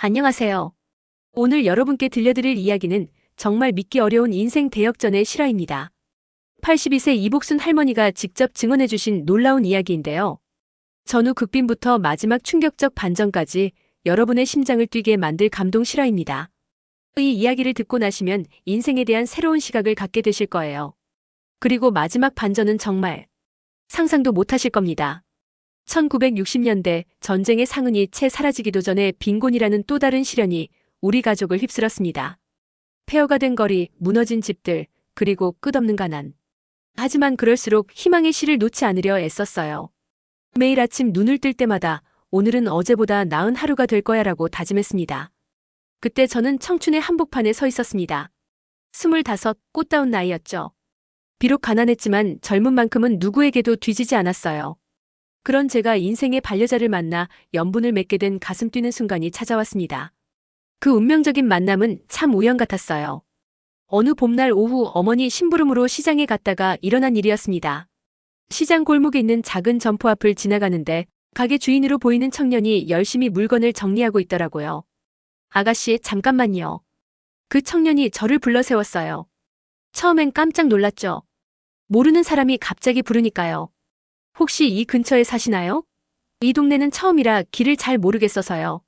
안녕하세요. 오늘 여러분께 들려드릴 이야기는 정말 믿기 어려운 인생 대역전의 실화입니다. 82세 이복순 할머니가 직접 증언해주신 놀라운 이야기인데요. 전후 극빈부터 마지막 충격적 반전까지 여러분의 심장을 뛰게 만들 감동 실화입니다. 이 이야기를 듣고 나시면 인생에 대한 새로운 시각을 갖게 되실 거예요. 그리고 마지막 반전은 정말 상상도 못하실 겁니다. 1960년대 전쟁의 상흔이 채 사라지기도 전에 빈곤이라는 또 다른 시련이 우리 가족을 휩쓸었습니다. 폐허가 된 거리, 무너진 집들, 그리고 끝없는 가난. 하지만 그럴수록 희망의 실을 놓지 않으려 애썼어요. 매일 아침 눈을 뜰 때마다 오늘은 어제보다 나은 하루가 될 거야라고 다짐했습니다. 그때 저는 청춘의 한복판에 서 있었습니다. 25, 꽃다운 나이였죠. 비록 가난했지만 젊은 만큼은 누구에게도 뒤지지 않았어요. 그런 제가 인생의 반려자를 만나 연분을 맺게 된 가슴 뛰는 순간이 찾아왔습니다. 그 운명적인 만남은 참 우연 같았어요. 어느 봄날 오후 어머니 심부름으로 시장에 갔다가 일어난 일이었습니다. 시장 골목에 있는 작은 점포 앞을 지나가는데 가게 주인으로 보이는 청년이 열심히 물건을 정리하고 있더라고요. 아가씨, 잠깐만요. 그 청년이 저를 불러 세웠어요. 처음엔 깜짝 놀랐죠. 모르는 사람이 갑자기 부르니까요. 혹시 이 근처에 사시나요? 이 동네는 처음이라 길을 잘 모르겠어서요.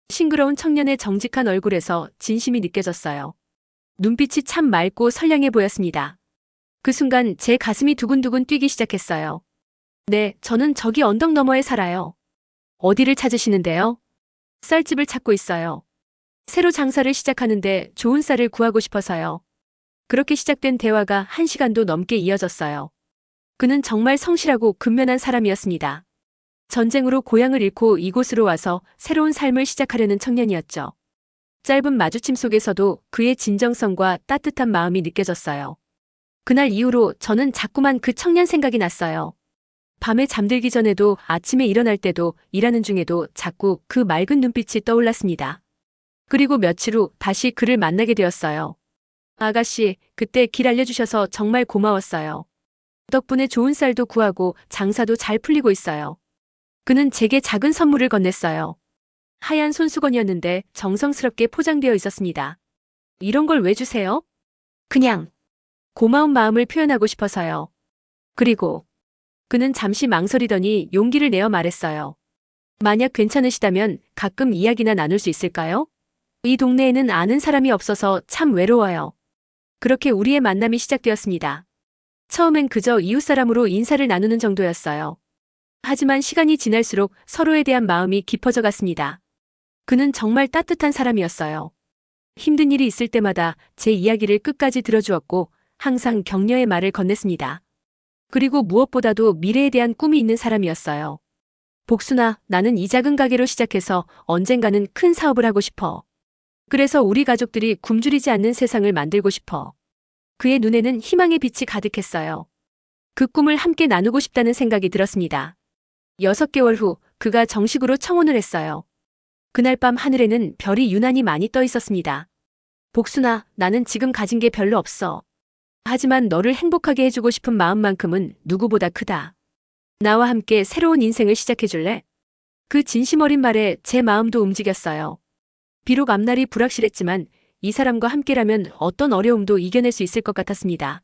싱그러운 청년의 정직한 얼굴에서 진심이 느껴졌어요. 눈빛이 참 맑고 선량해 보였습니다. 그 순간 제 가슴이 두근두근 뛰기 시작했어요. 네, 저는 저기 언덕 너머에 살아요. 어디를 찾으시는데요? 쌀집을 찾고 있어요. 새로 장사를 시작하는데 좋은 쌀을 구하고 싶어서요. 그렇게 시작된 대화가 1시간도 넘게 이어졌어요. 그는 정말 성실하고 근면한 사람이었습니다. 전쟁으로 고향을 잃고 이곳으로 와서 새로운 삶을 시작하려는 청년이었죠. 짧은 마주침 속에서도 그의 진정성과 따뜻한 마음이 느껴졌어요. 그날 이후로 저는 자꾸만 그 청년 생각이 났어요. 밤에 잠들기 전에도 아침에 일어날 때도 일하는 중에도 자꾸 그 맑은 눈빛이 떠올랐습니다. 그리고 며칠 후 다시 그를 만나게 되었어요. 아가씨, 그때 길 알려주셔서 정말 고마웠어요. 덕분에 좋은 쌀도 구하고 장사도 잘 풀리고 있어요. 그는 제게 작은 선물을 건넸어요. 하얀 손수건이었는데 정성스럽게 포장되어 있었습니다. 이런 걸 왜 주세요? 그냥 고마운 마음을 표현하고 싶어서요. 그리고 그는 잠시 망설이더니 용기를 내어 말했어요. 만약 괜찮으시다면 가끔 이야기나 나눌 수 있을까요? 이 동네에는 아는 사람이 없어서 참 외로워요. 그렇게 우리의 만남이 시작되었습니다. 처음엔 그저 이웃사람으로 인사를 나누는 정도였어요. 하지만 시간이 지날수록 서로에 대한 마음이 깊어져 갔습니다. 그는 정말 따뜻한 사람이었어요. 힘든 일이 있을 때마다 제 이야기를 끝까지 들어주었고 항상 격려의 말을 건넸습니다. 그리고 무엇보다도 미래에 대한 꿈이 있는 사람이었어요. 복순아, 나는 이 작은 가게로 시작해서 언젠가는 큰 사업을 하고 싶어. 그래서 우리 가족들이 굶주리지 않는 세상을 만들고 싶어. 그의 눈에는 희망의 빛이 가득했어요. 그 꿈을 함께 나누고 싶다는 생각이 들었습니다. 6개월 후 그가 정식으로 청혼을 했어요. 그날 밤 하늘에는 별이 유난히 많이 떠 있었습니다. 복순아, 나는 지금 가진 게 별로 없어. 하지만 너를 행복하게 해주고 싶은 마음만큼은 누구보다 크다. 나와 함께 새로운 인생을 시작해줄래? 그 진심 어린 말에 제 마음도 움직였어요. 비록 앞날이 불확실했지만 이 사람과 함께라면 어떤 어려움도 이겨낼 수 있을 것 같았습니다.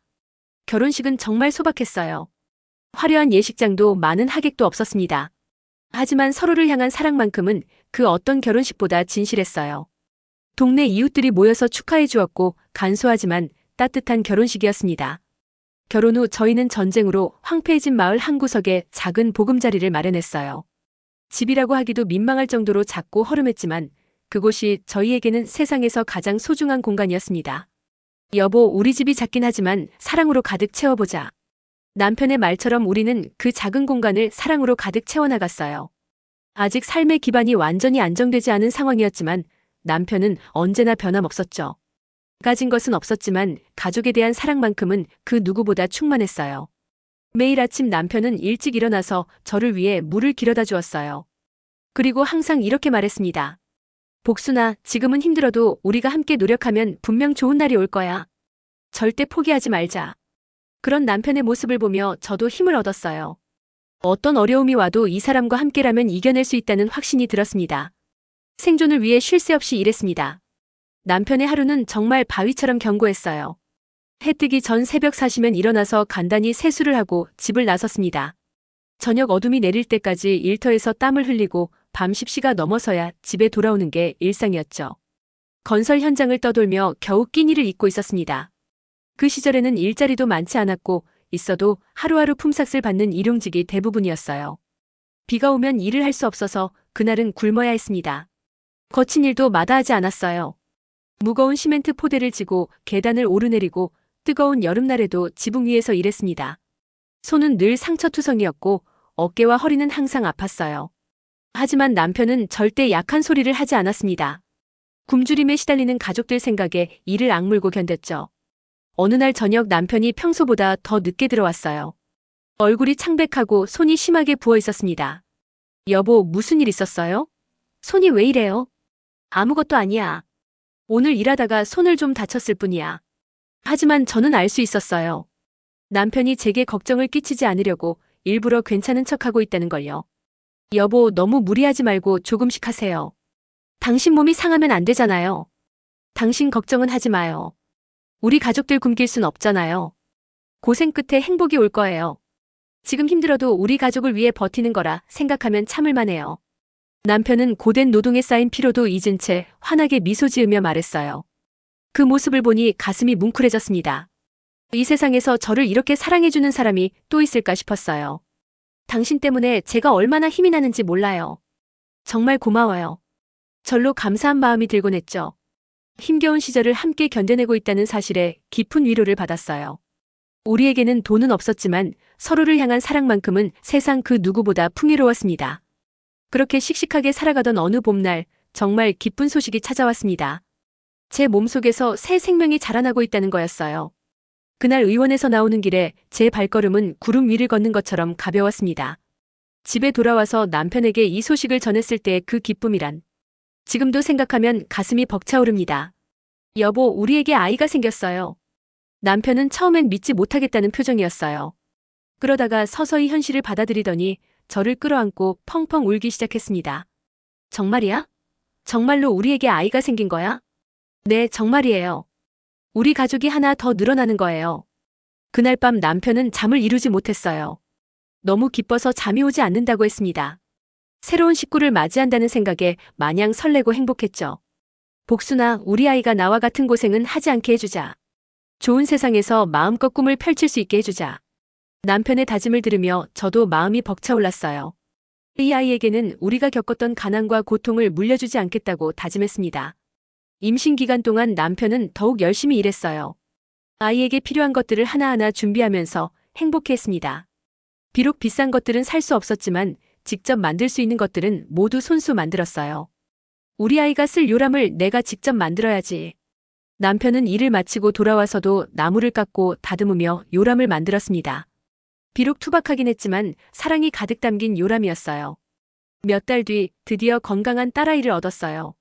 결혼식은 정말 소박했어요. 화려한 예식장도 많은 하객도 없었습니다. 하지만 서로를 향한 사랑만큼은 그 어떤 결혼식보다 진실했어요. 동네 이웃들이 모여서 축하해 주었고 간소하지만 따뜻한 결혼식이었습니다. 결혼 후 저희는 전쟁으로 황폐해진 마을 한 구석에 작은 보금자리를 마련했어요. 집이라고 하기도 민망할 정도로 작고 허름했지만 그곳이 저희에게는 세상에서 가장 소중한 공간이었습니다. 여보, 우리 집이 작긴 하지만 사랑으로 가득 채워보자. 남편의 말처럼 우리는 그 작은 공간을 사랑으로 가득 채워나갔어요. 아직 삶의 기반이 완전히 안정되지 않은 상황이었지만 남편은 언제나 변함없었죠. 가진 것은 없었지만 가족에 대한 사랑만큼은 그 누구보다 충만했어요. 매일 아침 남편은 일찍 일어나서 저를 위해 물을 길어다 주었어요. 그리고 항상 이렇게 말했습니다. 복순아, 지금은 힘들어도 우리가 함께 노력하면 분명 좋은 날이 올 거야. 절대 포기하지 말자. 그런 남편의 모습을 보며 저도 힘을 얻었어요. 어떤 어려움이 와도 이 사람과 함께라면 이겨낼 수 있다는 확신이 들었습니다. 생존을 위해 쉴 새 없이 일했습니다. 남편의 하루는 정말 바위처럼 견고했어요. 해 뜨기 전 새벽 4시면 일어나서 간단히 세수를 하고 집을 나섰습니다. 저녁 어둠이 내릴 때까지 일터에서 땀을 흘리고 밤 10시가 넘어서야 집에 돌아오는 게 일상이었죠. 건설 현장을 떠돌며 겨우 끼니를 잇고 있었습니다. 그 시절에는 일자리도 많지 않았고 있어도 하루하루 품삯을 받는 일용직이 대부분이었어요. 비가 오면 일을 할 수 없어서 그날은 굶어야 했습니다. 거친 일도 마다하지 않았어요. 무거운 시멘트 포대를 지고 계단을 오르내리고 뜨거운 여름날에도 지붕 위에서 일했습니다. 손은 늘 상처투성이었고 어깨와 허리는 항상 아팠어요. 하지만 남편은 절대 약한 소리를 하지 않았습니다. 굶주림에 시달리는 가족들 생각에 이를 악물고 견뎠죠. 어느 날 저녁 남편이 평소보다 더 늦게 들어왔어요. 얼굴이 창백하고 손이 심하게 부어 있었습니다. 여보, 무슨 일 있었어요? 손이 왜 이래요? 아무것도 아니야. 오늘 일하다가 손을 좀 다쳤을 뿐이야. 하지만 저는 알 수 있었어요. 남편이 제게 걱정을 끼치지 않으려고 일부러 괜찮은 척하고 있다는 걸요. 여보, 너무 무리하지 말고 조금씩 하세요. 당신 몸이 상하면 안 되잖아요. 당신 걱정은 하지 마요. 우리 가족들 굶길 순 없잖아요. 고생 끝에 행복이 올 거예요. 지금 힘들어도 우리 가족을 위해 버티는 거라 생각하면 참을 만해요. 남편은 고된 노동에 쌓인 피로도 잊은 채 환하게 미소 지으며 말했어요. 그 모습을 보니 가슴이 뭉클해졌습니다. 이 세상에서 저를 이렇게 사랑해주는 사람이 또 있을까 싶었어요. 당신 때문에 제가 얼마나 힘이 나는지 몰라요. 정말 고마워요. 절로 감사한 마음이 들곤 했죠. 힘겨운 시절을 함께 견뎌내고 있다는 사실에 깊은 위로를 받았어요. 우리에게는 돈은 없었지만 서로를 향한 사랑만큼은 세상 그 누구보다 풍요로웠습니다. 그렇게 씩씩하게 살아가던 어느 봄날 정말 기쁜 소식이 찾아왔습니다. 제 몸속에서 새 생명이 자라나고 있다는 거였어요. 그날 의원에서 나오는 길에 제 발걸음은 구름 위를 걷는 것처럼 가벼웠습니다. 집에 돌아와서 남편에게 이 소식을 전했을 때의 그 기쁨이란 지금도 생각하면 가슴이 벅차오릅니다. 여보, 우리에게 아이가 생겼어요. 남편은 처음엔 믿지 못하겠다는 표정이었어요. 그러다가 서서히 현실을 받아들이더니 저를 끌어안고 펑펑 울기 시작했습니다. 정말이야? 정말로 우리에게 아이가 생긴 거야? 네, 정말이에요. 우리 가족이 하나 더 늘어나는 거예요. 그날 밤 남편은 잠을 이루지 못했어요. 너무 기뻐서 잠이 오지 않는다고 했습니다. 새로운 식구를 맞이한다는 생각에 마냥 설레고 행복했죠. 복순아, 우리 아이가 나와 같은 고생은 하지 않게 해주자. 좋은 세상에서 마음껏 꿈을 펼칠 수 있게 해주자. 남편의 다짐을 들으며 저도 마음이 벅차올랐어요. 이 아이에게는 우리가 겪었던 가난과 고통을 물려주지 않겠다고 다짐했습니다. 임신 기간 동안 남편은 더욱 열심히 일했어요. 아이에게 필요한 것들을 하나하나 준비하면서 행복해했습니다. 비록 비싼 것들은 살 수 없었지만 직접 만들 수 있는 것들은 모두 손수 만들었어요. 우리 아이가 쓸 요람을 내가 직접 만들어야지. 남편은 일을 마치고 돌아와서도 나무를 깎고 다듬으며 요람을 만들었습니다. 비록 투박하긴 했지만 사랑이 가득 담긴 요람이었어요. 몇 달 뒤 드디어 건강한 딸아이를 얻었어요.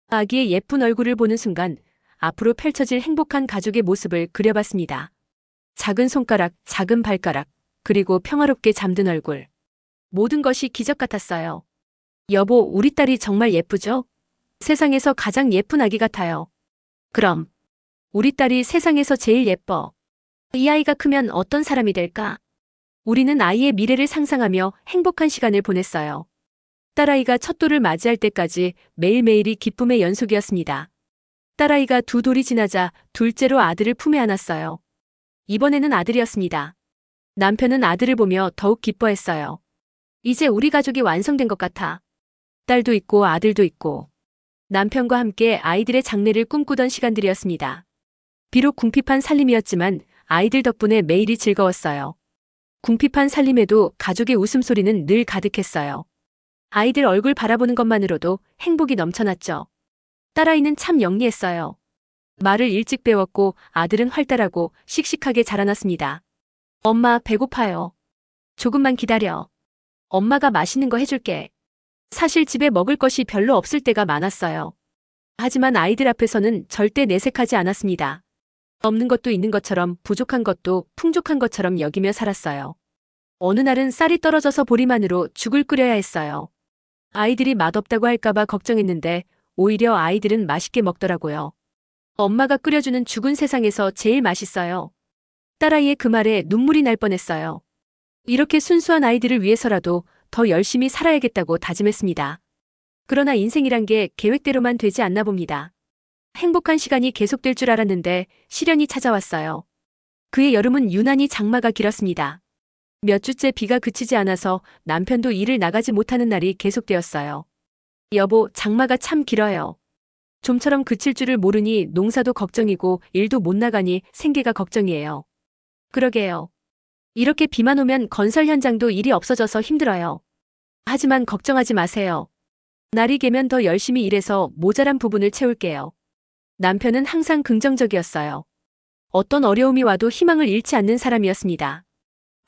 아기의 예쁜 얼굴을 보는 순간 앞으로 펼쳐질 행복한 가족의 모습을 그려봤습니다. 작은 손가락, 작은 발가락, 그리고 평화롭게 잠든 얼굴. 모든 것이 기적 같았어요. 여보, 우리 딸이 정말 예쁘죠? 세상에서 가장 예쁜 아기 같아요. 그럼 우리 딸이 세상에서 제일 예뻐. 이 아이가 크면 어떤 사람이 될까? 우리는 아이의 미래를 상상하며 행복한 시간을 보냈어요. 딸아이가 첫 돌을 맞이할 때까지 매일매일이 기쁨의 연속이었습니다. 딸아이가 두 돌이 지나자 둘째로 아들을 품에 안았어요. 이번에는 아들이었습니다. 남편은 아들을 보며 더욱 기뻐했어요. 이제 우리 가족이 완성된 것 같아. 딸도 있고 아들도 있고. 남편과 함께 아이들의 장래를 꿈꾸던 시간들이었습니다. 비록 궁핍한 살림이었지만 아이들 덕분에 매일이 즐거웠어요. 궁핍한 살림에도 가족의 웃음소리는 늘 가득했어요. 아이들 얼굴 바라보는 것만으로도 행복이 넘쳐났죠. 딸아이는 참 영리했어요. 말을 일찍 배웠고 아들은 활달하고 씩씩하게 자라났습니다. 엄마, 배고파요. 조금만 기다려. 엄마가 맛있는 거 해줄게. 사실 집에 먹을 것이 별로 없을 때가 많았어요. 하지만 아이들 앞에서는 절대 내색하지 않았습니다. 없는 것도 있는 것처럼 부족한 것도 풍족한 것처럼 여기며 살았어요. 어느 날은 쌀이 떨어져서 보리만으로 죽을 끓여야 했어요. 아이들이 맛없다고 할까봐 걱정했는데 오히려 아이들은 맛있게 먹더라고요. 엄마가 끓여주는 죽은 세상에서 제일 맛있어요. 딸아이의 그 말에 눈물이 날 뻔했어요. 이렇게 순수한 아이들을 위해서라도 더 열심히 살아야겠다고 다짐했습니다. 그러나 인생이란 게 계획대로만 되지 않나 봅니다. 행복한 시간이 계속될 줄 알았는데 시련이 찾아왔어요. 그의 여름은 유난히 장마가 길었습니다. 몇 주째 비가 그치지 않아서 남편도 일을 나가지 못하는 날이 계속되었어요. 여보, 장마가 참 길어요. 좀처럼 그칠 줄을 모르니 농사도 걱정이고 일도 못 나가니 생계가 걱정이에요. 그러게요. 이렇게 비만 오면 건설 현장도 일이 없어져서 힘들어요. 하지만 걱정하지 마세요. 날이 개면 더 열심히 일해서 모자란 부분을 채울게요. 남편은 항상 긍정적이었어요. 어떤 어려움이 와도 희망을 잃지 않는 사람이었습니다.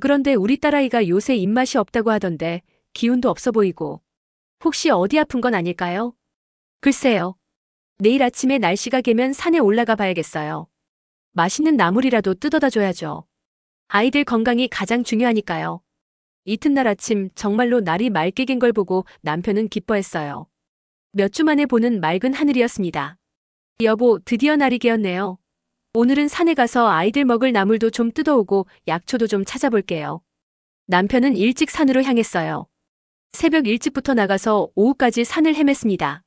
그런데 우리 딸아이가 요새 입맛이 없다고 하던데 기운도 없어 보이고 혹시 어디 아픈 건 아닐까요? 글쎄요. 내일 아침에 날씨가 개면 산에 올라가 봐야겠어요. 맛있는 나물이라도 뜯어다 줘야죠. 아이들 건강이 가장 중요하니까요. 이튿날 아침 정말로 날이 맑게 갠 걸 보고 남편은 기뻐했어요. 몇 주 만에 보는 맑은 하늘이었습니다. 여보, 드디어 날이 개었네요. 오늘은 산에 가서 아이들 먹을 나물도 좀 뜯어오고 약초도 좀 찾아볼게요. 남편은 일찍 산으로 향했어요. 새벽 일찍부터 나가서 오후까지 산을 헤맸습니다.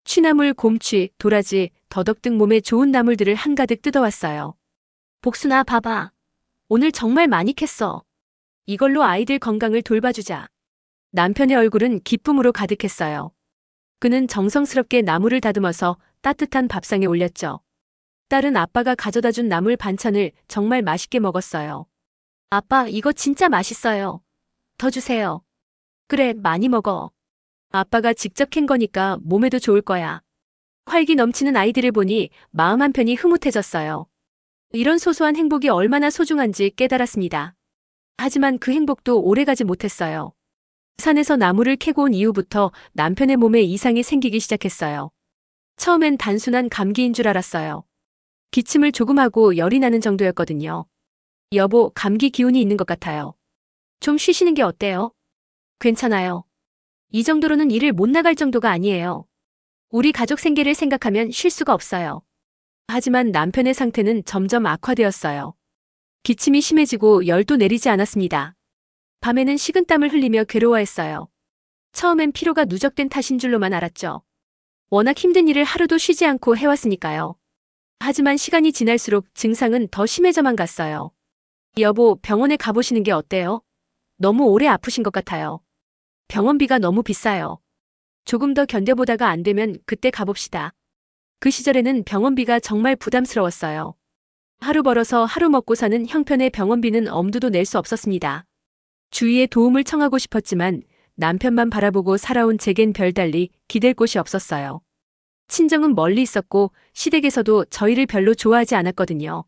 취나물, 곰취, 도라지, 더덕 등 몸에 좋은 나물들을 한가득 뜯어왔어요. 복순아, 봐봐. 오늘 정말 많이 캤어. 이걸로 아이들 건강을 돌봐주자. 남편의 얼굴은 기쁨으로 가득했어요. 그는 정성스럽게 나물을 다듬어서 따뜻한 밥상에 올렸죠. 딸은 아빠가 가져다 준 나물 반찬을 정말 맛있게 먹었어요. 아빠, 이거 진짜 맛있어요. 더 주세요. 그래, 많이 먹어. 아빠가 직접 캔 거니까 몸에도 좋을 거야. 활기 넘치는 아이들을 보니 마음 한편이 흐뭇해졌어요. 이런 소소한 행복이 얼마나 소중한지 깨달았습니다. 하지만 그 행복도 오래가지 못했어요. 산에서 나무를 캐고 온 이후부터 남편의 몸에 이상이 생기기 시작했어요. 처음엔 단순한 감기인 줄 알았어요. 기침을 조금 하고 열이 나는 정도였거든요. 여보, 감기 기운이 있는 것 같아요. 좀 쉬시는 게 어때요? 괜찮아요. 이 정도로는 일을 못 나갈 정도가 아니에요. 우리 가족 생계를 생각하면 쉴 수가 없어요. 하지만 남편의 상태는 점점 악화되었어요. 기침이 심해지고 열도 내리지 않았습니다. 밤에는 식은땀을 흘리며 괴로워했어요. 처음엔 피로가 누적된 탓인 줄로만 알았죠. 워낙 힘든 일을 하루도 쉬지 않고 해왔으니까요. 하지만 시간이 지날수록 증상은 더 심해져만 갔어요. 여보, 병원에 가보시는 게 어때요? 너무 오래 아프신 것 같아요. 병원비가 너무 비싸요. 조금 더 견뎌보다가 안 되면 그때 가봅시다. 그 시절에는 병원비가 정말 부담스러웠어요. 하루 벌어서 하루 먹고 사는 형편의 병원비는 엄두도 낼 수 없었습니다. 주위에 도움을 청하고 싶었지만 남편만 바라보고 살아온 제겐 별달리 기댈 곳이 없었어요. 친정은 멀리 있었고 시댁에서도 저희를 별로 좋아하지 않았거든요.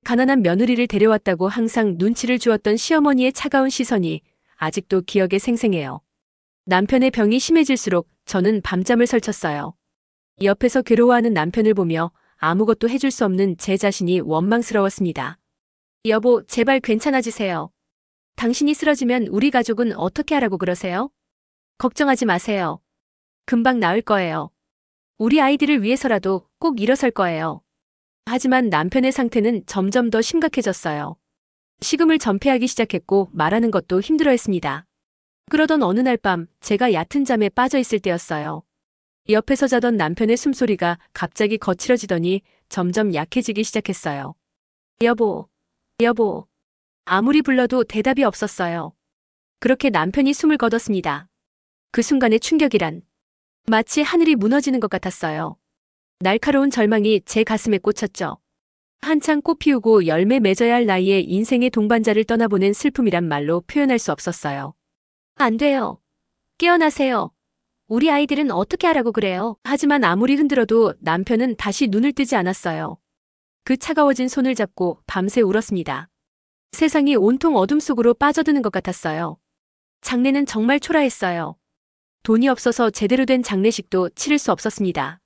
가난한 며느리를 데려왔다고 항상 눈치를 주었던 시어머니의 차가운 시선이 아직도 기억에 생생해요. 남편의 병이 심해질수록 저는 밤잠을 설쳤어요. 옆에서 괴로워하는 남편을 보며 아무것도 해줄 수 없는 제 자신이 원망스러웠습니다. 여보, 제발 괜찮아지세요. 당신이 쓰러지면 우리 가족은 어떻게 하라고 그러세요? 걱정하지 마세요. 금방 나을 거예요. 우리 아이들을 위해서라도 꼭 일어설 거예요. 하지만 남편의 상태는 점점 더 심각해졌어요. 식음을 전폐하기 시작했고 말하는 것도 힘들어했습니다. 그러던 어느 날 밤 제가 얕은 잠에 빠져 있을 때였어요. 옆에서 자던 남편의 숨소리가 갑자기 거칠어지더니 점점 약해지기 시작했어요. 여보, 여보. 아무리 불러도 대답이 없었어요. 그렇게 남편이 숨을 거뒀습니다. 그 순간의 충격이란 마치 하늘이 무너지는 것 같았어요. 날카로운 절망이 제 가슴에 꽂혔죠. 한창 꽃 피우고 열매 맺어야 할 나이에 인생의 동반자를 떠나보낸 슬픔이란 말로 표현할 수 없었어요. 안 돼요. 깨어나세요. 우리 아이들은 어떻게 하라고 그래요? 하지만 아무리 흔들어도 남편은 다시 눈을 뜨지 않았어요. 그 차가워진 손을 잡고 밤새 울었습니다. 세상이 온통 어둠 속으로 빠져드는 것 같았어요. 장례는 정말 초라했어요. 돈이 없어서 제대로 된 장례식도 치를 수 없었습니다.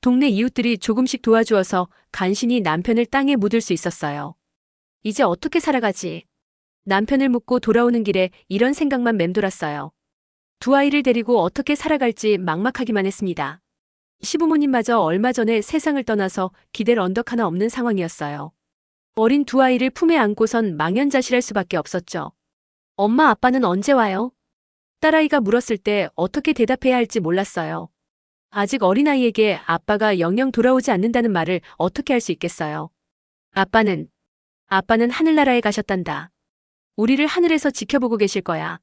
동네 이웃들이 조금씩 도와주어서 간신히 남편을 땅에 묻을 수 있었어요. 이제 어떻게 살아가지? 남편을 묻고 돌아오는 길에 이런 생각만 맴돌았어요. 두 아이를 데리고 어떻게 살아갈지 막막하기만 했습니다. 시부모님마저 얼마 전에 세상을 떠나서 기댈 언덕 하나 없는 상황이었어요. 어린 두 아이를 품에 안고선 망연자실할 수밖에 없었죠. 엄마 아빠는 언제 와요? 딸아이가 물었을 때 어떻게 대답해야 할지 몰랐어요. 아직 어린아이에게 아빠가 영영 돌아오지 않는다는 말을 어떻게 할 수 있겠어요. 아빠는 하늘나라에 가셨단다. 우리를 하늘에서 지켜보고 계실 거야.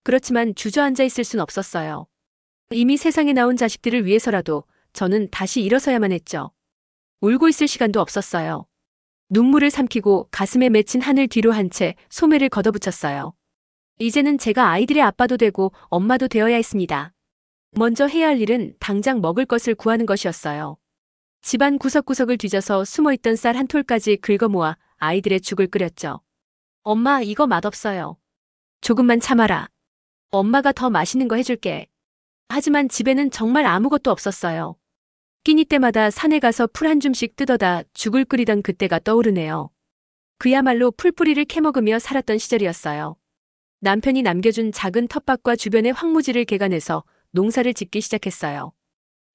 그렇지만 주저앉아 있을 순 없었어요. 이미 세상에 나온 자식들을 위해서라도 저는 다시 일어서야만 했죠. 울고 있을 시간도 없었어요. 눈물을 삼키고 가슴에 맺힌 하늘 뒤로 한 채 소매를 걷어붙였어요. 이제는 제가 아이들의 아빠도 되고 엄마도 되어야 했습니다. 먼저 해야 할 일은 당장 먹을 것을 구하는 것이었어요. 집안 구석구석을 뒤져서 숨어있던 쌀 한 톨까지 긁어모아 아이들의 죽을 끓였죠. 엄마, 이거 맛없어요. 조금만 참아라. 엄마가 더 맛있는 거 해줄게. 하지만 집에는 정말 아무것도 없었어요. 끼니 때마다 산에 가서 풀 한 줌씩 뜯어다 죽을 끓이던 그때가 떠오르네요. 그야말로 풀뿌리를 캐먹으며 살았던 시절이었어요. 남편이 남겨준 작은 텃밭과 주변의 황무지를 개간해서 농사를 짓기 시작했어요.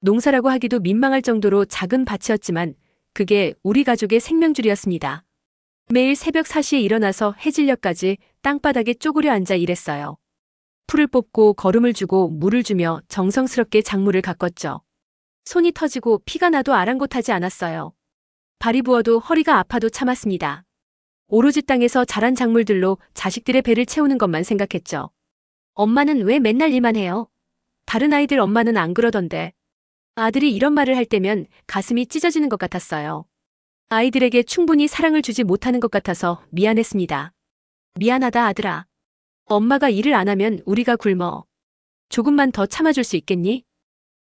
농사라고 하기도 민망할 정도로 작은 밭이었지만 그게 우리 가족의 생명줄이었습니다. 매일 새벽 4시에 일어나서 해질녘까지 땅바닥에 쪼그려 앉아 일했어요. 풀을 뽑고 거름을 주고 물을 주며 정성스럽게 작물을 가꿨죠. 손이 터지고 피가 나도 아랑곳하지 않았어요. 발이 부어도 허리가 아파도 참았습니다. 오로지 땅에서 자란 작물들로 자식들의 배를 채우는 것만 생각했죠. 엄마는 왜 맨날 일만 해요? 다른 아이들 엄마는 안 그러던데. 아들이 이런 말을 할 때면 가슴이 찢어지는 것 같았어요. 아이들에게 충분히 사랑을 주지 못하는 것 같아서 미안했습니다. 미안하다 아들아. 엄마가 일을 안 하면 우리가 굶어. 조금만 더 참아줄 수 있겠니?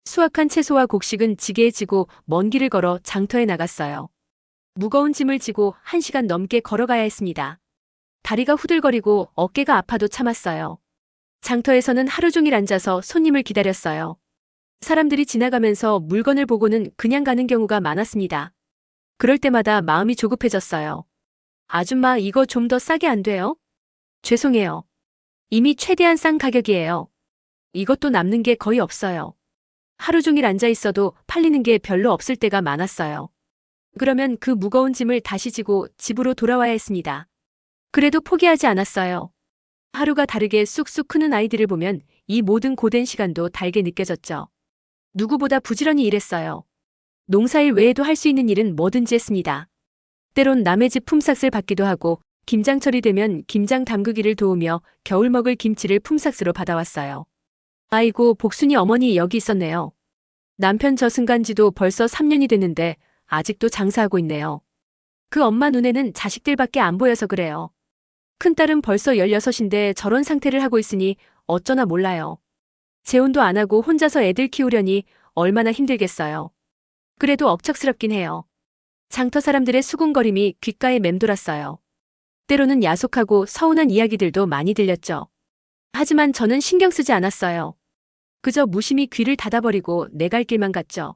수확한 채소와 곡식은 지게에 지고 먼 길을 걸어 장터에 나갔어요. 무거운 짐을 지고 1시간 넘게 걸어가야 했습니다. 다리가 후들거리고 어깨가 아파도 참았어요. 장터에서는 하루 종일 앉아서 손님을 기다렸어요. 사람들이 지나가면서 물건을 보고는 그냥 가는 경우가 많았습니다. 그럴 때마다 마음이 조급해졌어요. 아줌마, 이거 좀 더 싸게 안 돼요? 죄송해요. 이미 최대한 싼 가격이에요. 이것도 남는 게 거의 없어요. 하루 종일 앉아 있어도 팔리는 게 별로 없을 때가 많았어요. 그러면 그 무거운 짐을 다시 지고 집으로 돌아와야 했습니다. 그래도 포기하지 않았어요. 하루가 다르게 쑥쑥 크는 아이들을 보면 이 모든 고된 시간도 달게 느껴졌죠. 누구보다 부지런히 일했어요. 농사일 외에도 할 수 있는 일은 뭐든지 했습니다. 때론 남의 집 품삯을 받기도 하고 김장철이 되면 김장 담그기를 도우며 겨울 먹을 김치를 품삯으로 받아왔어요. 아이고, 복순이 어머니 여기 있었네요. 남편 저승간 지도 벌써 3년이 됐는데 아직도 장사하고 있네요. 그 엄마 눈에는 자식들밖에 안 보여서 그래요. 큰딸은 벌써 16인데 저런 상태를 하고 있으니 어쩌나 몰라요. 재혼도 안 하고 혼자서 애들 키우려니 얼마나 힘들겠어요. 그래도 억척스럽긴 해요. 장터 사람들의 수군거림이 귓가에 맴돌았어요. 때로는 야속하고 서운한 이야기들도 많이 들렸죠. 하지만 저는 신경 쓰지 않았어요. 그저 무심히 귀를 닫아버리고 내 갈 길만 갔죠.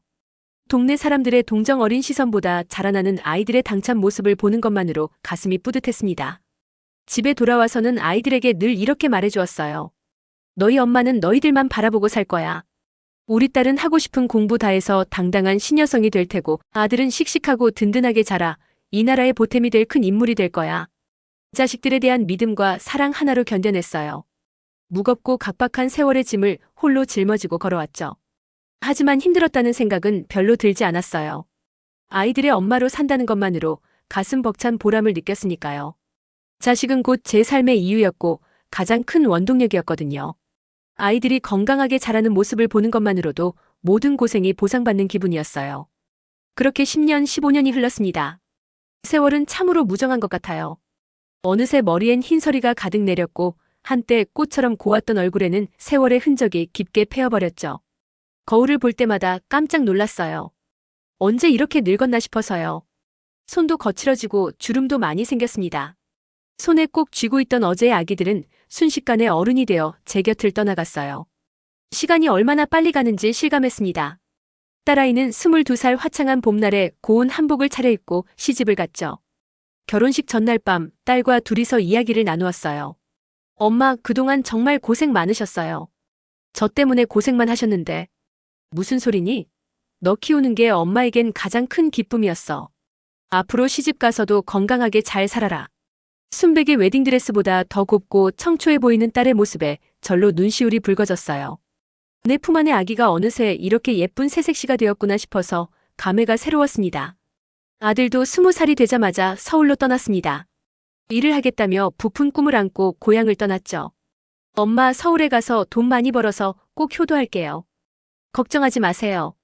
동네 사람들의 동정 어린 시선보다 자라나는 아이들의 당찬 모습을 보는 것만으로 가슴이 뿌듯했습니다. 집에 돌아와서는 아이들에게 늘 이렇게 말해주었어요. 너희 엄마는 너희들만 바라보고 살 거야. 우리 딸은 하고 싶은 공부 다 해서 당당한 시녀성이 될 테고 아들은 씩씩하고 든든하게 자라 이 나라의 보탬이 될 큰 인물이 될 거야. 자식들에 대한 믿음과 사랑 하나로 견뎌냈어요. 무겁고 각박한 세월의 짐을 홀로 짊어지고 걸어왔죠. 하지만 힘들었다는 생각은 별로 들지 않았어요. 아이들의 엄마로 산다는 것만으로 가슴 벅찬 보람을 느꼈으니까요. 자식은 곧 제 삶의 이유였고 가장 큰 원동력이었거든요. 아이들이 건강하게 자라는 모습을 보는 것만으로도 모든 고생이 보상받는 기분이었어요. 그렇게 10년, 15년이 흘렀습니다. 세월은 참으로 무정한 것 같아요. 어느새 머리엔 흰서리가 가득 내렸고 한때 꽃처럼 고왔던 얼굴에는 세월의 흔적이 깊게 패어버렸죠. 거울을 볼 때마다 깜짝 놀랐어요. 언제 이렇게 늙었나 싶어서요. 손도 거칠어지고 주름도 많이 생겼습니다. 손에 꼭 쥐고 있던 어제의 아기들은 순식간에 어른이 되어 제 곁을 떠나갔어요. 시간이 얼마나 빨리 가는지 실감했습니다. 딸아이는 22살 화창한 봄날에 고운 한복을 차려입고 시집을 갔죠. 결혼식 전날 밤 딸과 둘이서 이야기를 나누었어요. 엄마, 그동안 정말 고생 많으셨어요. 저 때문에 고생만 하셨는데. 무슨 소리니? 너 키우는 게 엄마에겐 가장 큰 기쁨이었어. 앞으로 시집 가서도 건강하게 잘 살아라. 순백의 웨딩드레스보다 더 곱고 청초해 보이는 딸의 모습에 절로 눈시울이 붉어졌어요. 내 품 안의 아기가 어느새 이렇게 예쁜 새색시가 되었구나 싶어서 감회가 새로웠습니다. 아들도 20살이 되자마자 서울로 떠났습니다. 일을 하겠다며 부푼 꿈을 안고 고향을 떠났죠. 엄마 서울에 가서 돈 많이 벌어서 꼭 효도할게요. 걱정하지 마세요.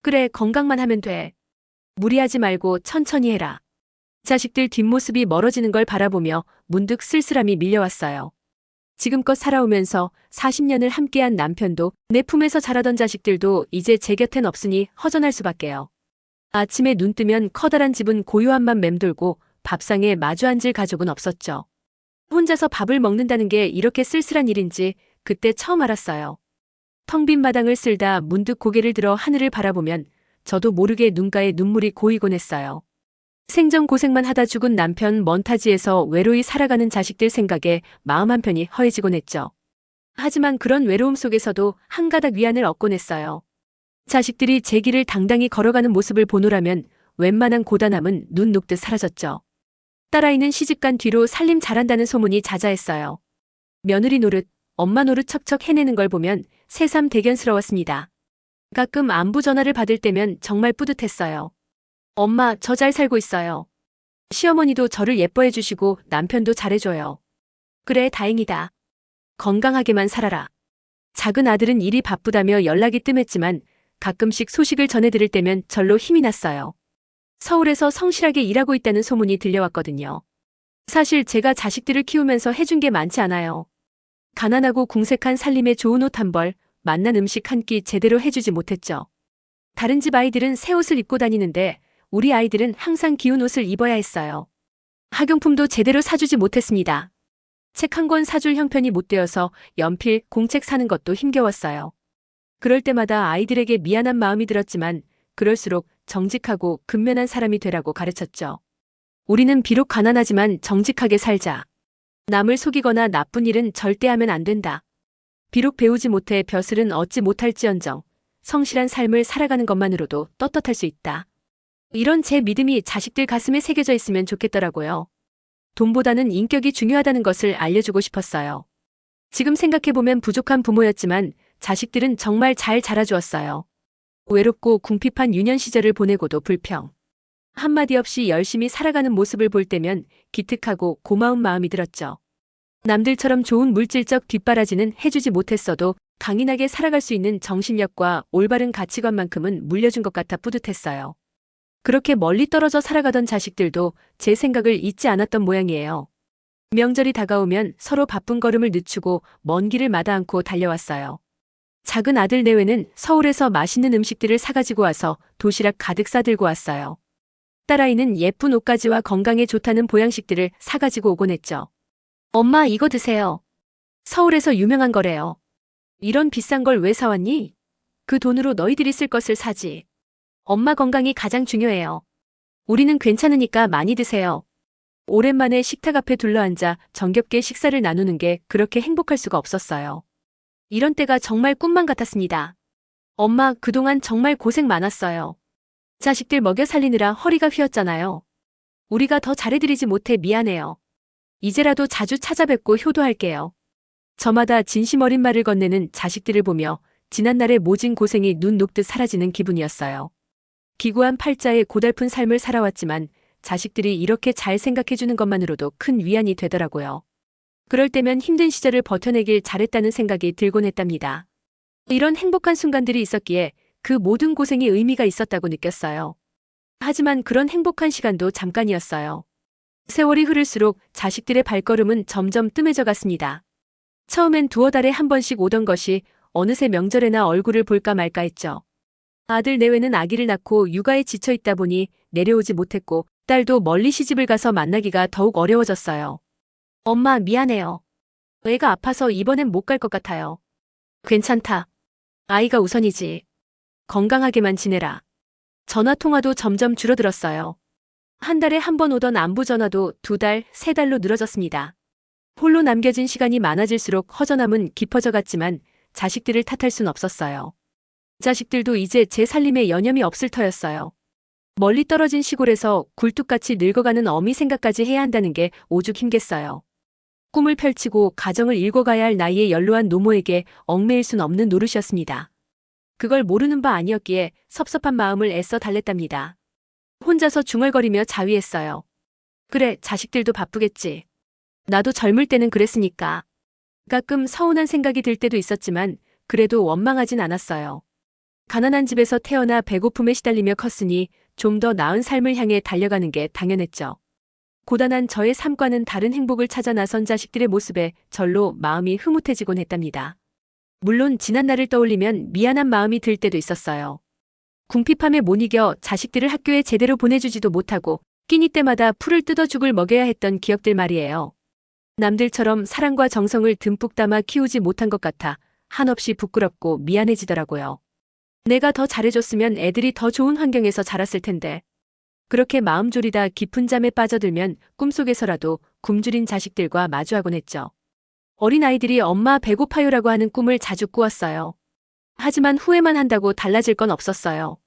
그래, 건강만 하면 돼. 무리하지 말고 천천히 해라. 자식들 뒷모습이 멀어지는 걸 바라보며 문득 쓸쓸함이 밀려왔어요. 지금껏 살아오면서 40년을 함께한 남편도 내 품에서 자라던 자식들도 이제 제 곁엔 없으니 허전할 수밖에요. 아침에 눈 뜨면 커다란 집은 고요함만 맴돌고 밥상에 마주 앉을 가족은 없었죠. 혼자서 밥을 먹는다는 게 이렇게 쓸쓸한 일인지 그때 처음 알았어요. 텅 빈 마당을 쓸다 문득 고개를 들어 하늘을 바라보면 저도 모르게 눈가에 눈물이 고이곤 했어요. 생전 고생만 하다 죽은 남편 먼타지에서 외로이 살아가는 자식들 생각에 마음 한편이 허해지곤 했죠. 하지만 그런 외로움 속에서도 한 가닥 위안을 얻곤 했어요. 자식들이 제 길을 당당히 걸어가는 모습을 보노라면 웬만한 고단함은 눈 녹듯 사라졌죠. 딸아이는 시집간 뒤로 살림 잘한다는 소문이 자자했어요. 며느리 노릇, 엄마 노릇 척척 해내는 걸 보면 새삼 대견스러웠습니다. 가끔 안부 전화를 받을 때면 정말 뿌듯했어요. 엄마, 저 잘 살고 있어요. 시어머니도 저를 예뻐해 주시고 남편도 잘해줘요. 그래, 다행이다. 건강하게만 살아라. 작은 아들은 일이 바쁘다며 연락이 뜸했지만 가끔씩 소식을 전해드릴 때면 절로 힘이 났어요. 서울에서 성실하게 일하고 있다는 소문이 들려왔거든요. 사실 제가 자식들을 키우면서 해준 게 많지 않아요. 가난하고 궁색한 살림에 좋은 옷 한 벌, 맛난 음식 한 끼 제대로 해주지 못했죠. 다른 집 아이들은 새 옷을 입고 다니는데 우리 아이들은 항상 기운 옷을 입어야 했어요. 학용품도 제대로 사주지 못했습니다. 책 한 권 사줄 형편이 못 되어서 연필, 공책 사는 것도 힘겨웠어요. 그럴 때마다 아이들에게 미안한 마음이 들었지만 그럴수록 정직하고 근면한 사람이 되라고 가르쳤죠. 우리는 비록 가난하지만 정직하게 살자. 남을 속이거나 나쁜 일은 절대 하면 안 된다. 비록 배우지 못해 벼슬은 얻지 못할지언정 성실한 삶을 살아가는 것만으로도 떳떳할 수 있다. 이런 제 믿음이 자식들 가슴에 새겨져 있으면 좋겠더라고요. 돈보다는 인격이 중요하다는 것을 알려주고 싶었어요. 지금 생각해보면 부족한 부모였지만 자식들은 정말 잘 자라주었어요. 외롭고 궁핍한 유년 시절을 보내고도 불평. 한마디 없이 열심히 살아가는 모습을 볼 때면 기특하고 고마운 마음이 들었죠. 남들처럼 좋은 물질적 뒷바라지는 해주지 못했어도 강인하게 살아갈 수 있는 정신력과 올바른 가치관만큼은 물려준 것 같아 뿌듯했어요. 그렇게 멀리 떨어져 살아가던 자식들도 제 생각을 잊지 않았던 모양이에요. 명절이 다가오면 서로 바쁜 걸음을 늦추고 먼 길을 마다 않고 달려왔어요. 작은 아들 내외는 서울에서 맛있는 음식들을 사가지고 와서 도시락 가득 싸들고 왔어요. 딸아이는 예쁜 옷가지와 건강에 좋다는 보양식들을 사가지고 오곤 했죠. 엄마, 이거 드세요. 서울에서 유명한 거래요. 이런 비싼 걸 왜 사왔니? 그 돈으로 너희들이 쓸 것을 사지. 엄마 건강이 가장 중요해요. 우리는 괜찮으니까 많이 드세요. 오랜만에 식탁 앞에 둘러앉아 정겹게 식사를 나누는 게 그렇게 행복할 수가 없었어요. 이런 때가 정말 꿈만 같았습니다. 엄마, 그동안 정말 고생 많았어요. 자식들 먹여 살리느라 허리가 휘었잖아요. 우리가 더 잘해드리지 못해 미안해요. 이제라도 자주 찾아뵙고 효도할게요. 저마다 진심 어린 말을 건네는 자식들을 보며 지난날의 모진 고생이 눈 녹듯 사라지는 기분이었어요. 기구한 팔자의 고달픈 삶을 살아왔지만 자식들이 이렇게 잘 생각해주는 것만으로도 큰 위안이 되더라고요. 그럴 때면 힘든 시절을 버텨내길 잘했다는 생각이 들곤 했답니다. 이런 행복한 순간들이 있었기에 그 모든 고생이 의미가 있었다고 느꼈어요. 하지만 그런 행복한 시간도 잠깐이었어요. 세월이 흐를수록 자식들의 발걸음은 점점 뜸해져 갔습니다. 처음엔 두어 달에 한 번씩 오던 것이 어느새 명절에나 얼굴을 볼까 말까 했죠. 아들 내외는 아기를 낳고 육아에 지쳐 있다 보니 내려오지 못했고 딸도 멀리 시집을 가서 만나기가 더욱 어려워졌어요. 엄마, 미안해요. 애가 아파서 이번엔 못 갈 것 같아요. 괜찮다. 아이가 우선이지. 건강하게만 지내라. 전화 통화도 점점 줄어들었어요. 한 달에 한 번 오던 안부 전화도 2달, 3달로 늘어졌습니다. 홀로 남겨진 시간이 많아질수록 허전함은 깊어져 갔지만 자식들을 탓할 순 없었어요. 자식들도 이제 제 살림에 여념이 없을 터였어요. 멀리 떨어진 시골에서 굴뚝같이 늙어가는 어미 생각까지 해야 한다는 게 오죽 힘겠어요. 꿈을 펼치고 가정을 일궈가야 할 나이에 연로한 노모에게 얽매일 순 없는 노릇이었습니다. 그걸 모르는 바 아니었기에 섭섭한 마음을 애써 달랬답니다. 혼자서 중얼거리며 자위했어요. 그래, 자식들도 바쁘겠지. 나도 젊을 때는 그랬으니까. 가끔 서운한 생각이 들 때도 있었지만 그래도 원망하진 않았어요. 가난한 집에서 태어나 배고픔에 시달리며 컸으니 좀 더 나은 삶을 향해 달려가는 게 당연했죠. 고단한 저의 삶과는 다른 행복을 찾아 나선 자식들의 모습에 절로 마음이 흐뭇해지곤 했답니다. 물론 지난날을 떠올리면 미안한 마음이 들 때도 있었어요. 궁핍함에 못 이겨 자식들을 학교에 제대로 보내주지도 못하고 끼니 때마다 풀을 뜯어 죽을 먹여야 했던 기억들 말이에요. 남들처럼 사랑과 정성을 듬뿍 담아 키우지 못한 것 같아 한없이 부끄럽고 미안해지더라고요. 내가 더 잘해줬으면 애들이 더 좋은 환경에서 자랐을 텐데. 그렇게 마음 졸이다 깊은 잠에 빠져들면 꿈속에서라도 굶주린 자식들과 마주하곤 했죠. 어린아이들이 엄마 배고파요라고 하는 꿈을 자주 꾸었어요. 하지만 후회만 한다고 달라질 건 없었어요.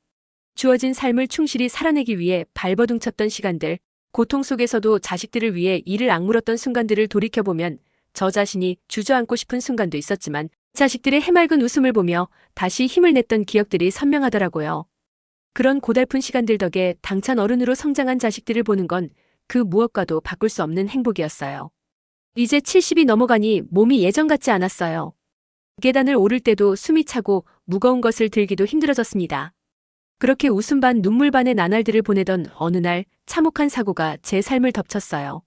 주어진 삶을 충실히 살아내기 위해 발버둥쳤던 시간들, 고통 속에서도 자식들을 위해 이를 악물었던 순간들을 돌이켜보면 저 자신이 주저앉고 싶은 순간도 있었지만 자식들의 해맑은 웃음을 보며 다시 힘을 냈던 기억들이 선명하더라고요. 그런 고달픈 시간들 덕에 당찬 어른으로 성장한 자식들을 보는 건 그 무엇과도 바꿀 수 없는 행복이었어요. 이제 70이 넘어가니 몸이 예전 같지 않았어요. 계단을 오를 때도 숨이 차고 무거운 것을 들기도 힘들어졌습니다. 그렇게 웃음 반 눈물 반의 나날들을 보내던 어느 날 참혹한 사고가 제 삶을 덮쳤어요.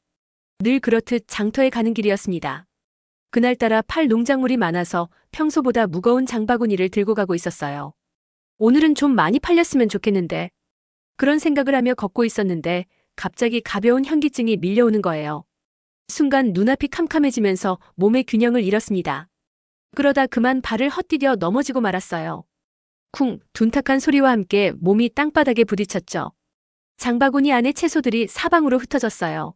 늘 그렇듯 장터에 가는 길이었습니다. 그날따라 팔 농작물이 많아서 평소보다 무거운 장바구니를 들고 가고 있었어요. 오늘은 좀 많이 팔렸으면 좋겠는데. 그런 생각을 하며 걷고 있었는데 갑자기 가벼운 현기증이 밀려오는 거예요. 순간 눈앞이 캄캄해지면서 몸의 균형을 잃었습니다. 그러다 그만 발을 헛디뎌 넘어지고 말았어요. 쿵, 둔탁한 소리와 함께 몸이 땅바닥에 부딪혔죠. 장바구니 안의 채소들이 사방으로 흩어졌어요.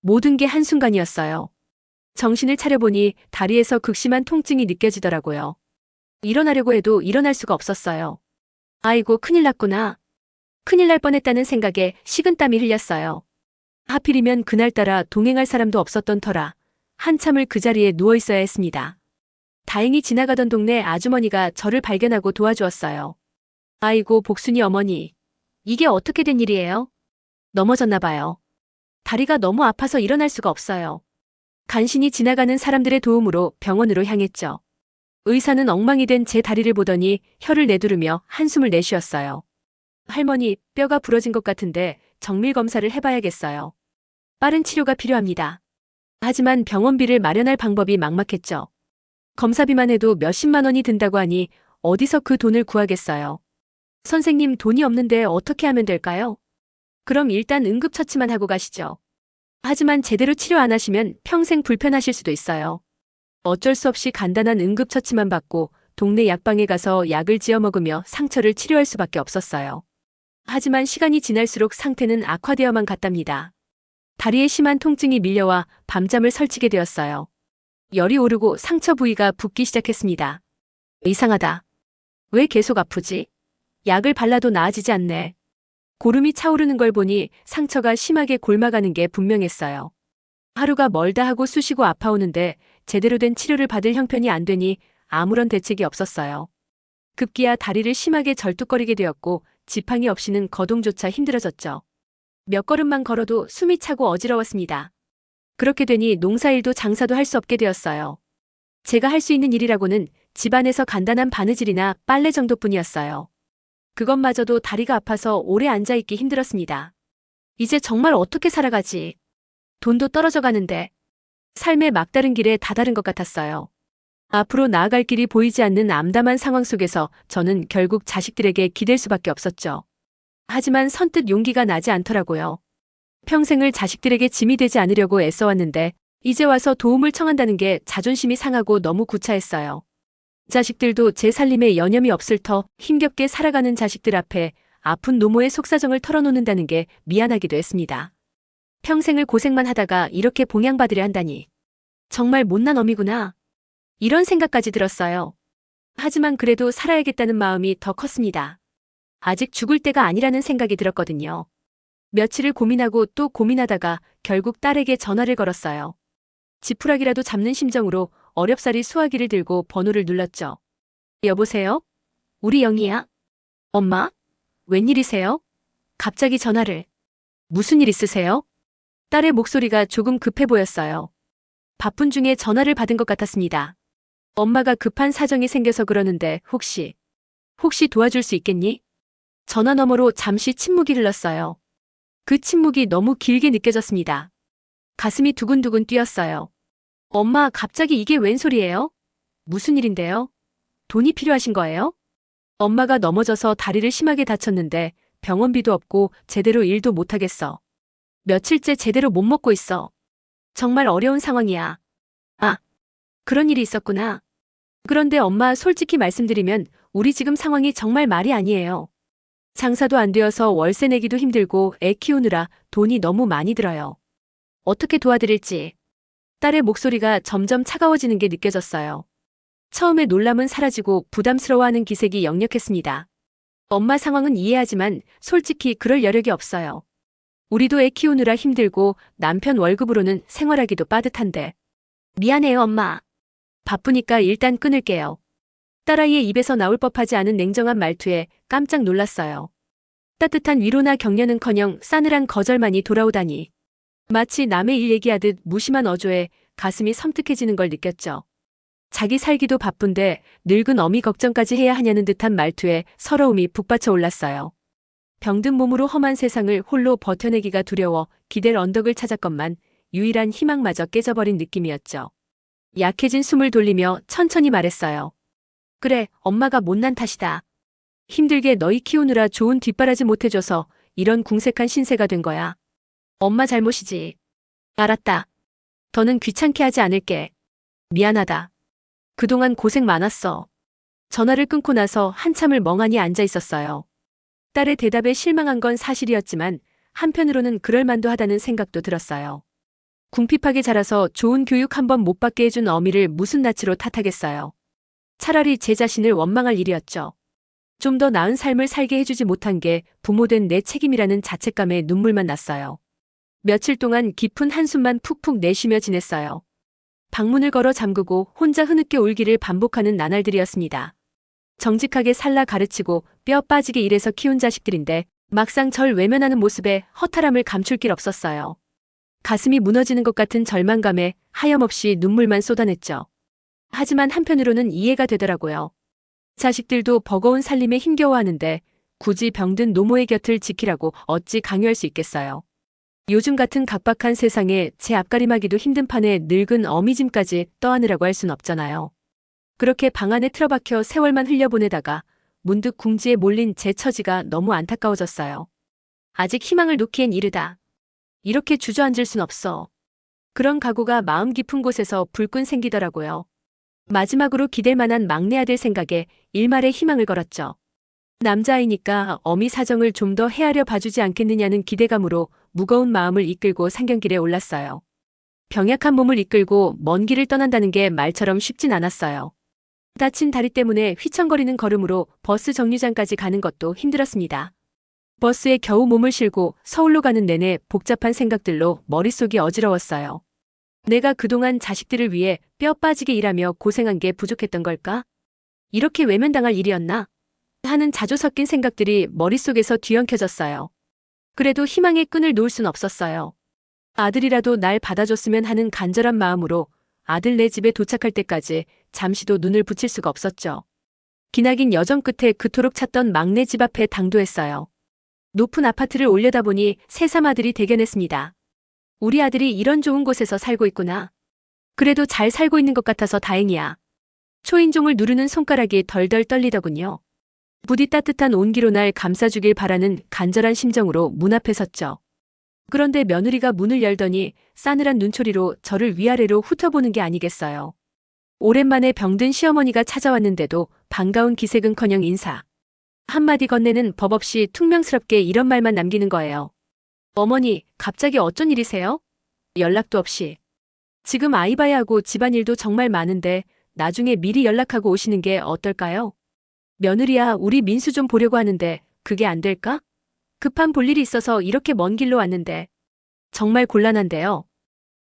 모든 게 한순간이었어요. 정신을 차려보니 다리에서 극심한 통증이 느껴지더라고요. 일어나려고 해도 일어날 수가 없었어요. 아이고, 큰일 났구나. 큰일 날 뻔했다는 생각에 식은땀이 흘렸어요. 하필이면 그날따라 동행할 사람도 없었던 터라 한참을 그 자리에 누워 있어야 했습니다. 다행히 지나가던 동네 아주머니가 저를 발견하고 도와주었어요. 아이고, 복순이 어머니. 이게 어떻게 된 일이에요? 넘어졌나 봐요. 다리가 너무 아파서 일어날 수가 없어요. 간신히 지나가는 사람들의 도움으로 병원으로 향했죠. 의사는 엉망이 된 제 다리를 보더니 혀를 내두르며 한숨을 내쉬었어요. 할머니, 뼈가 부러진 것 같은데 정밀 검사를 해봐야겠어요. 빠른 치료가 필요합니다. 하지만 병원비를 마련할 방법이 막막했죠. 검사비만 해도 몇십만 원이 든다고 하니 어디서 그 돈을 구하겠어요. 선생님, 돈이 없는데 어떻게 하면 될까요? 그럼 일단 응급처치만 하고 가시죠. 하지만 제대로 치료 안 하시면 평생 불편하실 수도 있어요. 어쩔 수 없이 간단한 응급처치만 받고 동네 약방에 가서 약을 지어 먹으며 상처를 치료할 수밖에 없었어요. 하지만 시간이 지날수록 상태는 악화되어만 갔답니다. 다리에 심한 통증이 밀려와 밤잠을 설치게 되었어요. 열이 오르고 상처 부위가 붓기 시작했습니다. 이상하다. 왜 계속 아프지? 약을 발라도 나아지지 않네. 고름이 차오르는 걸 보니 상처가 심하게 골마가는 게 분명했어요. 하루가 멀다 하고 쑤시고 아파오는데 제대로 된 치료를 받을 형편이 안 되니 아무런 대책이 없었어요. 급기야 다리를 심하게 절뚝거리게 되었고 지팡이 없이는 거동조차 힘들어졌죠. 몇 걸음만 걸어도 숨이 차고 어지러웠습니다. 그렇게 되니 농사일도 장사도 할 수 없게 되었어요. 제가 할 수 있는 일이라고는 집안에서 간단한 바느질이나 빨래 정도뿐이었어요. 그것마저도 다리가 아파서 오래 앉아있기 힘들었습니다. 이제 정말 어떻게 살아가지? 돈도 떨어져 가는데 삶의 막다른 길에 다다른 것 같았어요. 앞으로 나아갈 길이 보이지 않는 암담한 상황 속에서 저는 결국 자식들에게 기댈 수밖에 없었죠. 하지만 선뜻 용기가 나지 않더라고요. 평생을 자식들에게 짐이 되지 않으려고 애써왔는데 이제 와서 도움을 청한다는 게 자존심이 상하고 너무 구차했어요. 자식들도 제 살림에 여념이 없을 터 힘겹게 살아가는 자식들 앞에 아픈 노모의 속사정을 털어놓는다는 게 미안하기도 했습니다. 평생을 고생만 하다가 이렇게 봉양받으려 한다니. 정말 못난 어미구나. 이런 생각까지 들었어요. 하지만 그래도 살아야겠다는 마음이 더 컸습니다. 아직 죽을 때가 아니라는 생각이 들었거든요. 며칠을 고민하고 또 고민하다가 결국 딸에게 전화를 걸었어요. 지푸라기라도 잡는 심정으로 어렵사리 수화기를 들고 번호를 눌렀죠. 여보세요? 우리 영희야? 엄마? 웬일이세요? 갑자기 전화를. 무슨 일 있으세요? 딸의 목소리가 조금 급해 보였어요. 바쁜 중에 전화를 받은 것 같았습니다. 엄마가 급한 사정이 생겨서 그러는데 혹시 도와줄 수 있겠니? 전화 너머로 잠시 침묵이 흘렀어요. 그 침묵이 너무 길게 느껴졌습니다. 가슴이 두근두근 뛰었어요. 엄마, 갑자기 이게 웬 소리예요? 무슨 일인데요? 돈이 필요하신 거예요? 엄마가 넘어져서 다리를 심하게 다쳤는데 병원비도 없고 제대로 일도 못하겠어. 며칠째 제대로 못 먹고 있어. 정말 어려운 상황이야. 아, 그런 일이 있었구나. 그런데 엄마, 솔직히 말씀드리면 우리 지금 상황이 정말 말이 아니에요. 장사도 안 되어서 월세 내기도 힘들고 애 키우느라 돈이 너무 많이 들어요. 어떻게 도와드릴지. 딸의 목소리가 점점 차가워지는 게 느껴졌어요. 처음에 놀람은 사라지고 부담스러워하는 기색이 역력했습니다. 엄마 상황은 이해하지만 솔직히 그럴 여력이 없어요. 우리도 애 키우느라 힘들고 남편 월급으로는 생활하기도 빠듯한데. 미안해요, 엄마. 바쁘니까 일단 끊을게요. 딸아이의 입에서 나올 법하지 않은 냉정한 말투에 깜짝 놀랐어요. 따뜻한 위로나 격려는커녕 싸늘한 거절만이 돌아오다니. 마치 남의 일 얘기하듯 무심한 어조에 가슴이 섬뜩해지는 걸 느꼈죠. 자기 살기도 바쁜데 늙은 어미 걱정까지 해야 하냐는 듯한 말투에 서러움이 북받쳐 올랐어요. 병든 몸으로 험한 세상을 홀로 버텨내기가 두려워 기댈 언덕을 찾았건만 유일한 희망마저 깨져버린 느낌이었죠. 약해진 숨을 돌리며 천천히 말했어요. 그래, 엄마가 못난 탓이다. 힘들게 너희 키우느라 좋은 뒷바라지 못해줘서 이런 궁색한 신세가 된 거야. 엄마 잘못이지. 알았다. 더는 귀찮게 하지 않을게. 미안하다. 그동안 고생 많았어. 전화를 끊고 나서 한참을 멍하니 앉아 있었어요. 딸의 대답에 실망한 건 사실이었지만 한편으로는 그럴만도 하다는 생각도 들었어요. 궁핍하게 자라서 좋은 교육 한번 못 받게 해준 어미를 무슨 낯으로 탓하겠어요. 차라리 제 자신을 원망할 일이었죠. 좀 더 나은 삶을 살게 해주지 못한 게 부모된 내 책임이라는 자책감에 눈물만 났어요. 며칠 동안 깊은 한숨만 푹푹 내쉬며 지냈어요. 방문을 걸어 잠그고 혼자 흐느껴 울기를 반복하는 나날들이었습니다. 정직하게 살라 가르치고 뼈 빠지게 일해서 키운 자식들인데 막상 절 외면하는 모습에 허탈함을 감출 길 없었어요. 가슴이 무너지는 것 같은 절망감에 하염없이 눈물만 쏟아냈죠. 하지만 한편으로는 이해가 되더라고요. 자식들도 버거운 살림에 힘겨워하는데 굳이 병든 노모의 곁을 지키라고 어찌 강요할 수 있겠어요. 요즘 같은 각박한 세상에 제 앞가림하기도 힘든 판에 늙은 어미짐까지 떠안으라고 할 순 없잖아요. 그렇게 방 안에 틀어박혀 세월만 흘려보내다가 문득 궁지에 몰린 제 처지가 너무 안타까워졌어요. 아직 희망을 놓기엔 이르다. 이렇게 주저앉을 순 없어. 그런 각오가 마음 깊은 곳에서 불끈 생기더라고요. 마지막으로 기댈 만한 막내 아들 생각에 일말의 희망을 걸었죠. 남자아이니까 어미 사정을 좀 더 헤아려 봐주지 않겠느냐는 기대감으로 무거운 마음을 이끌고 상경길에 올랐어요. 병약한 몸을 이끌고 먼 길을 떠난다는 게 말처럼 쉽진 않았어요. 다친 다리 때문에 휘청거리는 걸음으로 버스 정류장까지 가는 것도 힘들었습니다. 버스에 겨우 몸을 실고 서울로 가는 내내 복잡한 생각들로 머릿속이 어지러웠어요. 내가 그동안 자식들을 위해 뼈 빠지게 일하며 고생한 게 부족했던 걸까? 이렇게 외면당할 일이었나? 하는 자주 섞인 생각들이 머릿속에서 뒤엉켜졌어요. 그래도 희망의 끈을 놓을 순 없었어요. 아들이라도 날 받아줬으면 하는 간절한 마음으로 아들 내 집에 도착할 때까지 잠시도 눈을 붙일 수가 없었죠. 기나긴 여정 끝에 그토록 찾던 막내 집 앞에 당도했어요. 높은 아파트를 올려다보니 새삼 아들이 대견했습니다. 우리 아들이 이런 좋은 곳에서 살고 있구나. 그래도 잘 살고 있는 것 같아서 다행이야. 초인종을 누르는 손가락이 덜덜 떨리더군요. 부디 따뜻한 온기로 날 감싸주길 바라는 간절한 심정으로 문 앞에 섰죠. 그런데 며느리가 문을 열더니 싸늘한 눈초리로 저를 위아래로 훑어보는 게 아니겠어요. 오랜만에 병든 시어머니가 찾아왔는데도 반가운 기색은커녕 인사. 한마디 건네는 법 없이 퉁명스럽게 이런 말만 남기는 거예요. 어머니, 갑자기 어쩐 일이세요? 연락도 없이. 지금 아이 봐야 하고 집안일도 정말 많은데 나중에 미리 연락하고 오시는 게 어떨까요? 며느리야, 우리 민수 좀 보려고 하는데 그게 안 될까? 급한 볼일이 있어서 이렇게 먼 길로 왔는데. 정말 곤란한데요.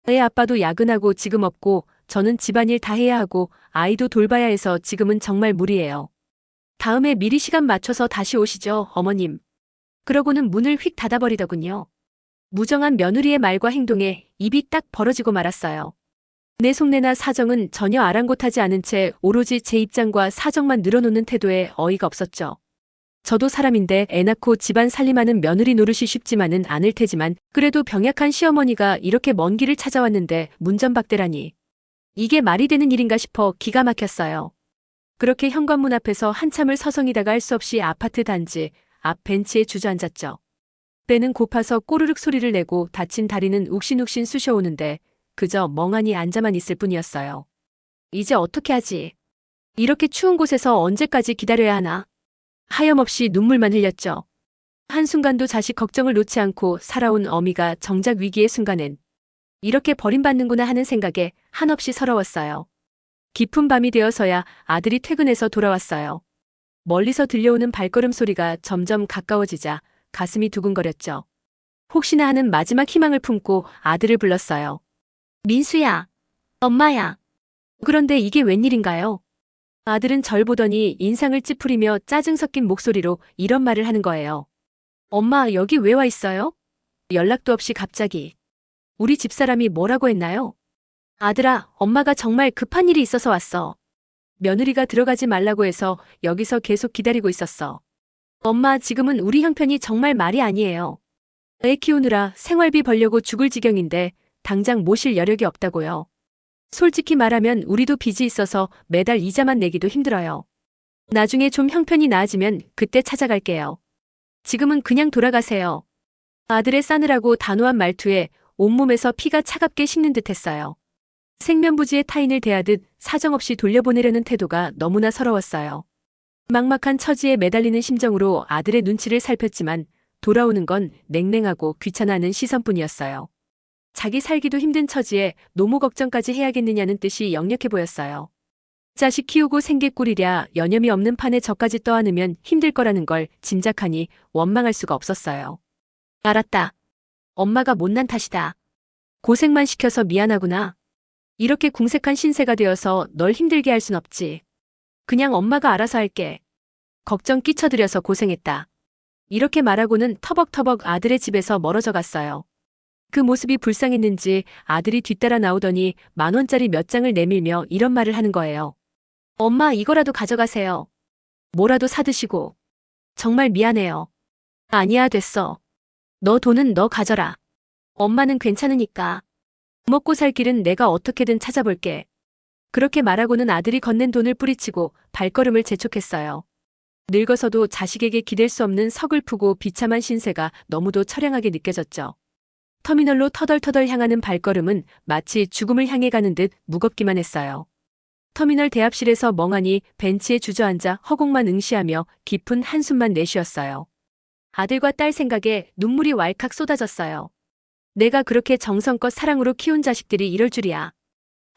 애 아빠도 야근하고 지금 없고 저는 집안일 다 해야 하고 아이도 돌봐야 해서 지금은 정말 무리예요. 다음에 미리 시간 맞춰서 다시 오시죠, 어머님. 그러고는 문을 휙 닫아버리더군요. 무정한 며느리의 말과 행동에 입이 딱 벌어지고 말았어요. 내 속내나 사정은 전혀 아랑곳하지 않은 채 오로지 제 입장과 사정만 늘어놓는 태도에 어이가 없었죠. 저도 사람인데 애 낳고 집안 살림하는 며느리 노릇이 쉽지만은 않을 테지만 그래도 병약한 시어머니가 이렇게 먼 길을 찾아왔는데 문전박대라니. 이게 말이 되는 일인가 싶어 기가 막혔어요. 그렇게 현관문 앞에서 한참을 서성이다가 할 수 없이 아파트 단지 앞 벤치에 주저앉았죠. 배는 고파서 꼬르륵 소리를 내고 다친 다리는 욱신욱신 쑤셔오는데 그저 멍하니 앉아만 있을 뿐이었어요. 이제 어떻게 하지? 이렇게 추운 곳에서 언제까지 기다려야 하나? 하염없이 눈물만 흘렸죠. 한순간도 자식 걱정을 놓지 않고 살아온 어미가 정작 위기의 순간엔 이렇게 버림받는구나 하는 생각에 한없이 서러웠어요. 깊은 밤이 되어서야 아들이 퇴근해서 돌아왔어요. 멀리서 들려오는 발걸음 소리가 점점 가까워지자 가슴이 두근거렸죠. 혹시나 하는 마지막 희망을 품고 아들을 불렀어요. 민수야, 엄마야. 그런데 이게 웬일인가요? 아들은 절 보더니 인상을 찌푸리며 짜증 섞인 목소리로 이런 말을 하는 거예요. 엄마, 여기 왜 와 있어요? 연락도 없이 갑자기. 우리 집사람이 뭐라고 했나요? 아들아, 엄마가 정말 급한 일이 있어서 왔어. 며느리가 들어가지 말라고 해서 여기서 계속 기다리고 있었어. 엄마, 지금은 우리 형편이 정말 말이 아니에요. 애 키우느라 생활비 벌려고 죽을 지경인데 당장 모실 여력이 없다고요. 솔직히 말하면 우리도 빚이 있어서 매달 이자만 내기도 힘들어요. 나중에 좀 형편이 나아지면 그때 찾아갈게요. 지금은 그냥 돌아가세요. 아들의 싸늘하고 단호한 말투에 온몸에서 피가 차갑게 식는 듯했어요. 생면부지의 타인을 대하듯 사정없이 돌려보내려는 태도가 너무나 서러웠어요. 막막한 처지에 매달리는 심정으로 아들의 눈치를 살폈지만 돌아오는 건 냉랭하고 귀찮아하는 시선뿐이었어요. 자기 살기도 힘든 처지에 노모 걱정까지 해야겠느냐는 뜻이 역력해 보였어요. 자식 키우고 생계꿀이랴 여념이 없는 판에 저까지 떠안으면 힘들 거라는 걸 짐작하니 원망할 수가 없었어요. 알았다. 엄마가 못난 탓이다. 고생만 시켜서 미안하구나. 이렇게 궁색한 신세가 되어서 널 힘들게 할 순 없지. 그냥 엄마가 알아서 할게. 걱정 끼쳐드려서 고생했다. 이렇게 말하고는 터벅터벅 아들의 집에서 멀어져 갔어요. 그 모습이 불쌍했는지 아들이 뒤따라 나오더니 10,000원짜리 몇 장을 내밀며 이런 말을 하는 거예요. 엄마, 이거라도 가져가세요. 뭐라도 사드시고. 정말 미안해요. 아니야, 됐어. 너 돈은 너 가져라. 엄마는 괜찮으니까. 먹고 살 길은 내가 어떻게든 찾아볼게. 그렇게 말하고는 아들이 건넨 돈을 뿌리치고 발걸음을 재촉했어요. 늙어서도 자식에게 기댈 수 없는 서글프고 비참한 신세가 너무도 처량하게 느껴졌죠. 터미널로 터덜터덜 향하는 발걸음은 마치 죽음을 향해 가는 듯 무겁기만 했어요. 터미널 대합실에서 멍하니 벤치에 주저앉아 허공만 응시하며 깊은 한숨만 내쉬었어요. 아들과 딸 생각에 눈물이 왈칵 쏟아졌어요. 내가 그렇게 정성껏 사랑으로 키운 자식들이 이럴 줄이야.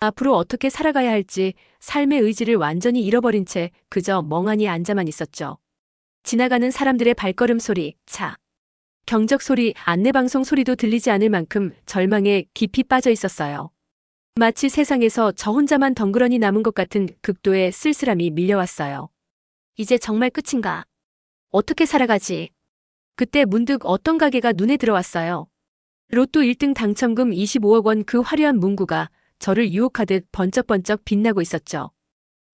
앞으로 어떻게 살아가야 할지 삶의 의지를 완전히 잃어버린 채 그저 멍하니 앉아만 있었죠. 지나가는 사람들의 발걸음 소리, 차, 경적 소리, 안내방송 소리도 들리지 않을 만큼 절망에 깊이 빠져 있었어요. 마치 세상에서 저 혼자만 덩그러니 남은 것 같은 극도의 쓸쓸함이 밀려왔어요. 이제 정말 끝인가? 어떻게 살아가지? 그때 문득 어떤 가게가 눈에 들어왔어요. 로또 1등 당첨금 25억 원 그 화려한 문구가 저를 유혹하듯 번쩍번쩍 빛나고 있었죠.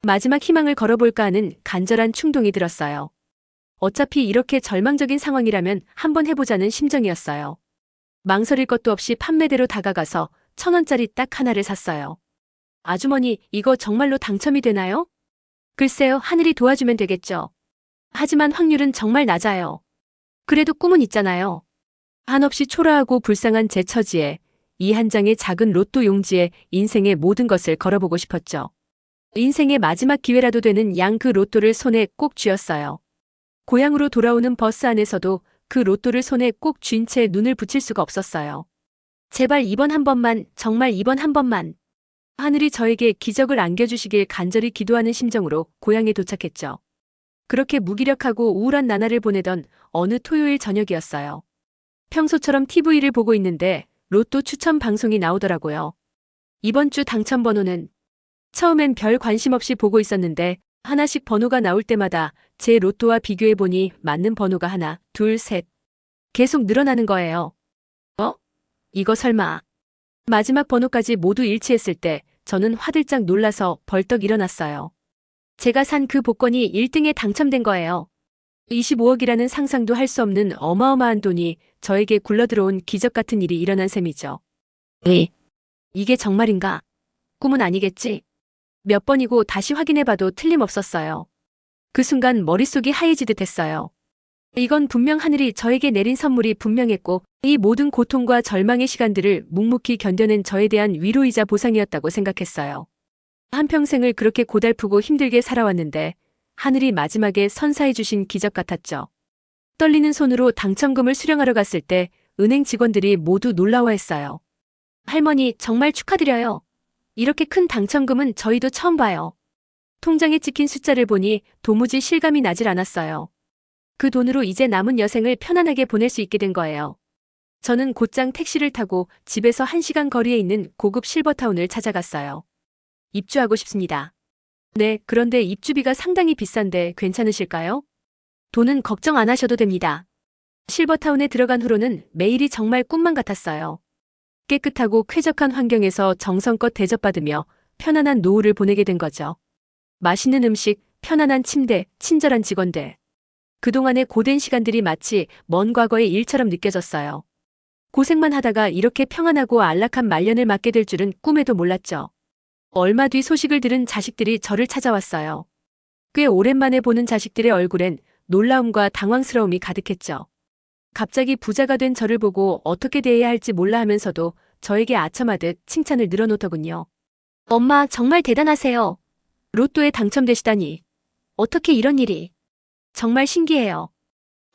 마지막 희망을 걸어볼까 하는 간절한 충동이 들었어요. 어차피 이렇게 절망적인 상황이라면 한번 해보자는 심정이었어요. 망설일 것도 없이 판매대로 다가가서 1,000원짜리 딱 하나를 샀어요. 아주머니, 이거 정말로 당첨이 되나요? 글쎄요, 하늘이 도와주면 되겠죠. 하지만 확률은 정말 낮아요. 그래도 꿈은 있잖아요. 한없이 초라하고 불쌍한 제 처지에 이 한 장의 작은 로또 용지에 인생의 모든 것을 걸어보고 싶었죠. 인생의 마지막 기회라도 되는 양 그 로또를 손에 꼭 쥐었어요. 고향으로 돌아오는 버스 안에서도 그 로또를 손에 꼭 쥔 채 눈을 붙일 수가 없었어요. 제발 이번 한 번만, 정말 이번 한 번만. 하늘이 저에게 기적을 안겨주시길 간절히 기도하는 심정으로 고향에 도착했죠. 그렇게 무기력하고 우울한 나날을 보내던 어느 토요일 저녁이었어요. 평소처럼 TV를 보고 있는데 로또 추첨 방송이 나오더라고요. 이번 주 당첨 번호는 처음엔 별 관심 없이 보고 있었는데 하나씩 번호가 나올 때마다 제 로또와 비교해보니 맞는 번호가 하나, 둘, 셋 계속 늘어나는 거예요. 이거 설마. 마지막 번호까지 모두 일치했을 때 저는 화들짝 놀라서 벌떡 일어났어요. 제가 산 그 복권이 1등에 당첨된 거예요. 25억이라는 상상도 할 수 없는 어마어마한 돈이 저에게 굴러들어온 기적 같은 일이 일어난 셈이죠. 이게 정말인가? 꿈은 아니겠지? 몇 번이고 다시 확인해봐도 틀림없었어요. 그 순간 머릿속이 하얘지듯 했어요. 이건 분명 하늘이 저에게 내린 선물이 분명했고 이 모든 고통과 절망의 시간들을 묵묵히 견뎌낸 저에 대한 위로이자 보상이었다고 생각했어요. 한평생을 그렇게 고달프고 힘들게 살아왔는데 하늘이 마지막에 선사해 주신 기적 같았죠. 떨리는 손으로 당첨금을 수령하러 갔을 때 은행 직원들이 모두 놀라워했어요. 할머니, 정말 축하드려요. 이렇게 큰 당첨금은 저희도 처음 봐요. 통장에 찍힌 숫자를 보니 도무지 실감이 나질 않았어요. 그 돈으로 이제 남은 여생을 편안하게 보낼 수 있게 된 거예요. 저는 곧장 택시를 타고 집에서 1시간 거리에 있는 고급 실버타운을 찾아갔어요. 입주하고 싶습니다. 네, 그런데 입주비가 상당히 비싼데 괜찮으실까요? 돈은 걱정 안 하셔도 됩니다. 실버타운에 들어간 후로는 매일이 정말 꿈만 같았어요. 깨끗하고 쾌적한 환경에서 정성껏 대접받으며 편안한 노후를 보내게 된 거죠. 맛있는 음식, 편안한 침대, 친절한 직원들. 그동안의 고된 시간들이 마치 먼 과거의 일처럼 느껴졌어요. 고생만 하다가 이렇게 평안하고 안락한 말년을 맞게 될 줄은 꿈에도 몰랐죠. 얼마 뒤 소식을 들은 자식들이 저를 찾아왔어요. 꽤 오랜만에 보는 자식들의 얼굴엔 놀라움과 당황스러움이 가득했죠. 갑자기 부자가 된 저를 보고 어떻게 대해야 할지 몰라 하면서도 저에게 아첨하듯 칭찬을 늘어놓더군요. 엄마, 정말 대단하세요. 로또에 당첨되시다니. 어떻게 이런 일이. 정말 신기해요.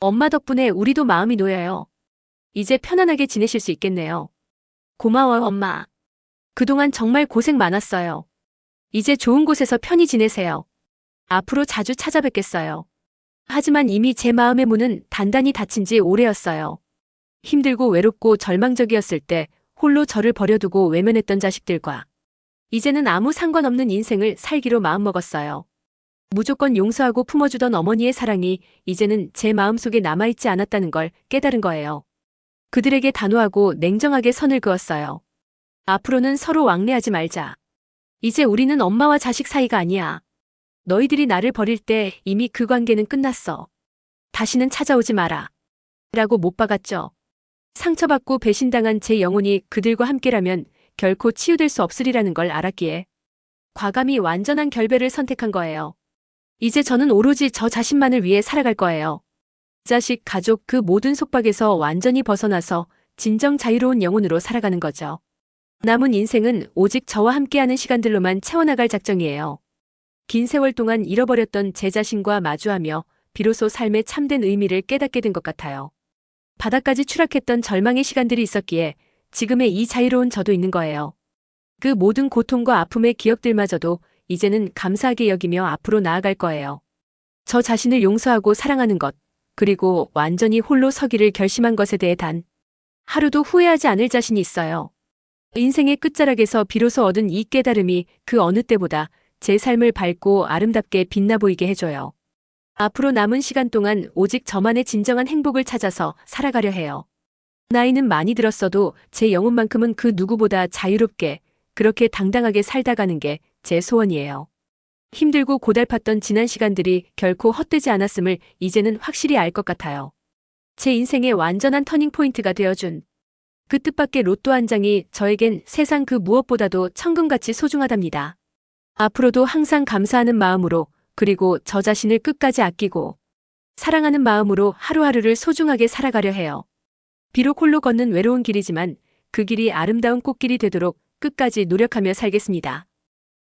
엄마 덕분에 우리도 마음이 놓여요. 이제 편안하게 지내실 수 있겠네요. 고마워요, 엄마. 그동안 정말 고생 많았어요. 이제 좋은 곳에서 편히 지내세요. 앞으로 자주 찾아뵙겠어요. 하지만 이미 제 마음의 문은 단단히 닫힌 지 오래였어요. 힘들고 외롭고 절망적이었을 때 홀로 저를 버려두고 외면했던 자식들과 이제는 아무 상관없는 인생을 살기로 마음먹었어요. 무조건 용서하고 품어주던 어머니의 사랑이 이제는 제 마음속에 남아있지 않았다는 걸 깨달은 거예요. 그들에게 단호하고 냉정하게 선을 그었어요. 앞으로는 서로 왕래하지 말자. 이제 우리는 엄마와 자식 사이가 아니야. 너희들이 나를 버릴 때 이미 그 관계는 끝났어. 다시는 찾아오지 마라. 라고 못 박았죠. 상처받고 배신당한 제 영혼이 그들과 함께라면 결코 치유될 수 없으리라는 걸 알았기에 과감히 완전한 결별을 선택한 거예요. 이제 저는 오로지 저 자신만을 위해 살아갈 거예요. 자식, 가족 그 모든 속박에서 완전히 벗어나서 진정 자유로운 영혼으로 살아가는 거죠. 남은 인생은 오직 저와 함께하는 시간들로만 채워나갈 작정이에요. 긴 세월 동안 잃어버렸던 제 자신과 마주하며 비로소 삶의 참된 의미를 깨닫게 된 것 같아요. 바닥까지 추락했던 절망의 시간들이 있었기에 지금의 이 자유로운 저도 있는 거예요. 그 모든 고통과 아픔의 기억들마저도 이제는 감사하게 여기며 앞으로 나아갈 거예요. 저 자신을 용서하고 사랑하는 것, 그리고 완전히 홀로 서기를 결심한 것에 대해 단 하루도 후회하지 않을 자신이 있어요. 인생의 끝자락에서 비로소 얻은 이 깨달음이 그 어느 때보다 제 삶을 밝고 아름답게 빛나 보이게 해줘요. 앞으로 남은 시간 동안 오직 저만의 진정한 행복을 찾아서 살아가려 해요. 나이는 많이 들었어도 제 영혼만큼은 그 누구보다 자유롭게 그렇게 당당하게 살다 가는 게 제 소원이에요. 힘들고 고달팠던 지난 시간들이 결코 헛되지 않았음을 이제는 확실히 알 것 같아요. 제 인생의 완전한 터닝포인트가 되어준 그 뜻밖의 로또 한 장이 저에겐 세상 그 무엇보다도 천금같이 소중하답니다. 앞으로도 항상 감사하는 마음으로 그리고 저 자신을 끝까지 아끼고 사랑하는 마음으로 하루하루를 소중하게 살아가려 해요. 비록 홀로 걷는 외로운 길이지만 그 길이 아름다운 꽃길이 되도록 끝까지 노력하며 살겠습니다.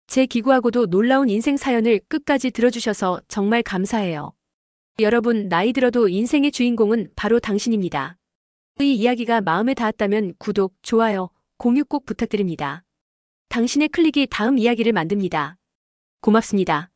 제 기구하고도 놀라운 인생 사연을 끝까지 들어주셔서 정말 감사해요. 여러분, 나이 들어도 인생의 주인공은 바로 당신입니다. 이 이야기가 마음에 닿았다면 구독, 좋아요, 공유 꼭 부탁드립니다. 당신의 클릭이 다음 이야기를 만듭니다. 고맙습니다.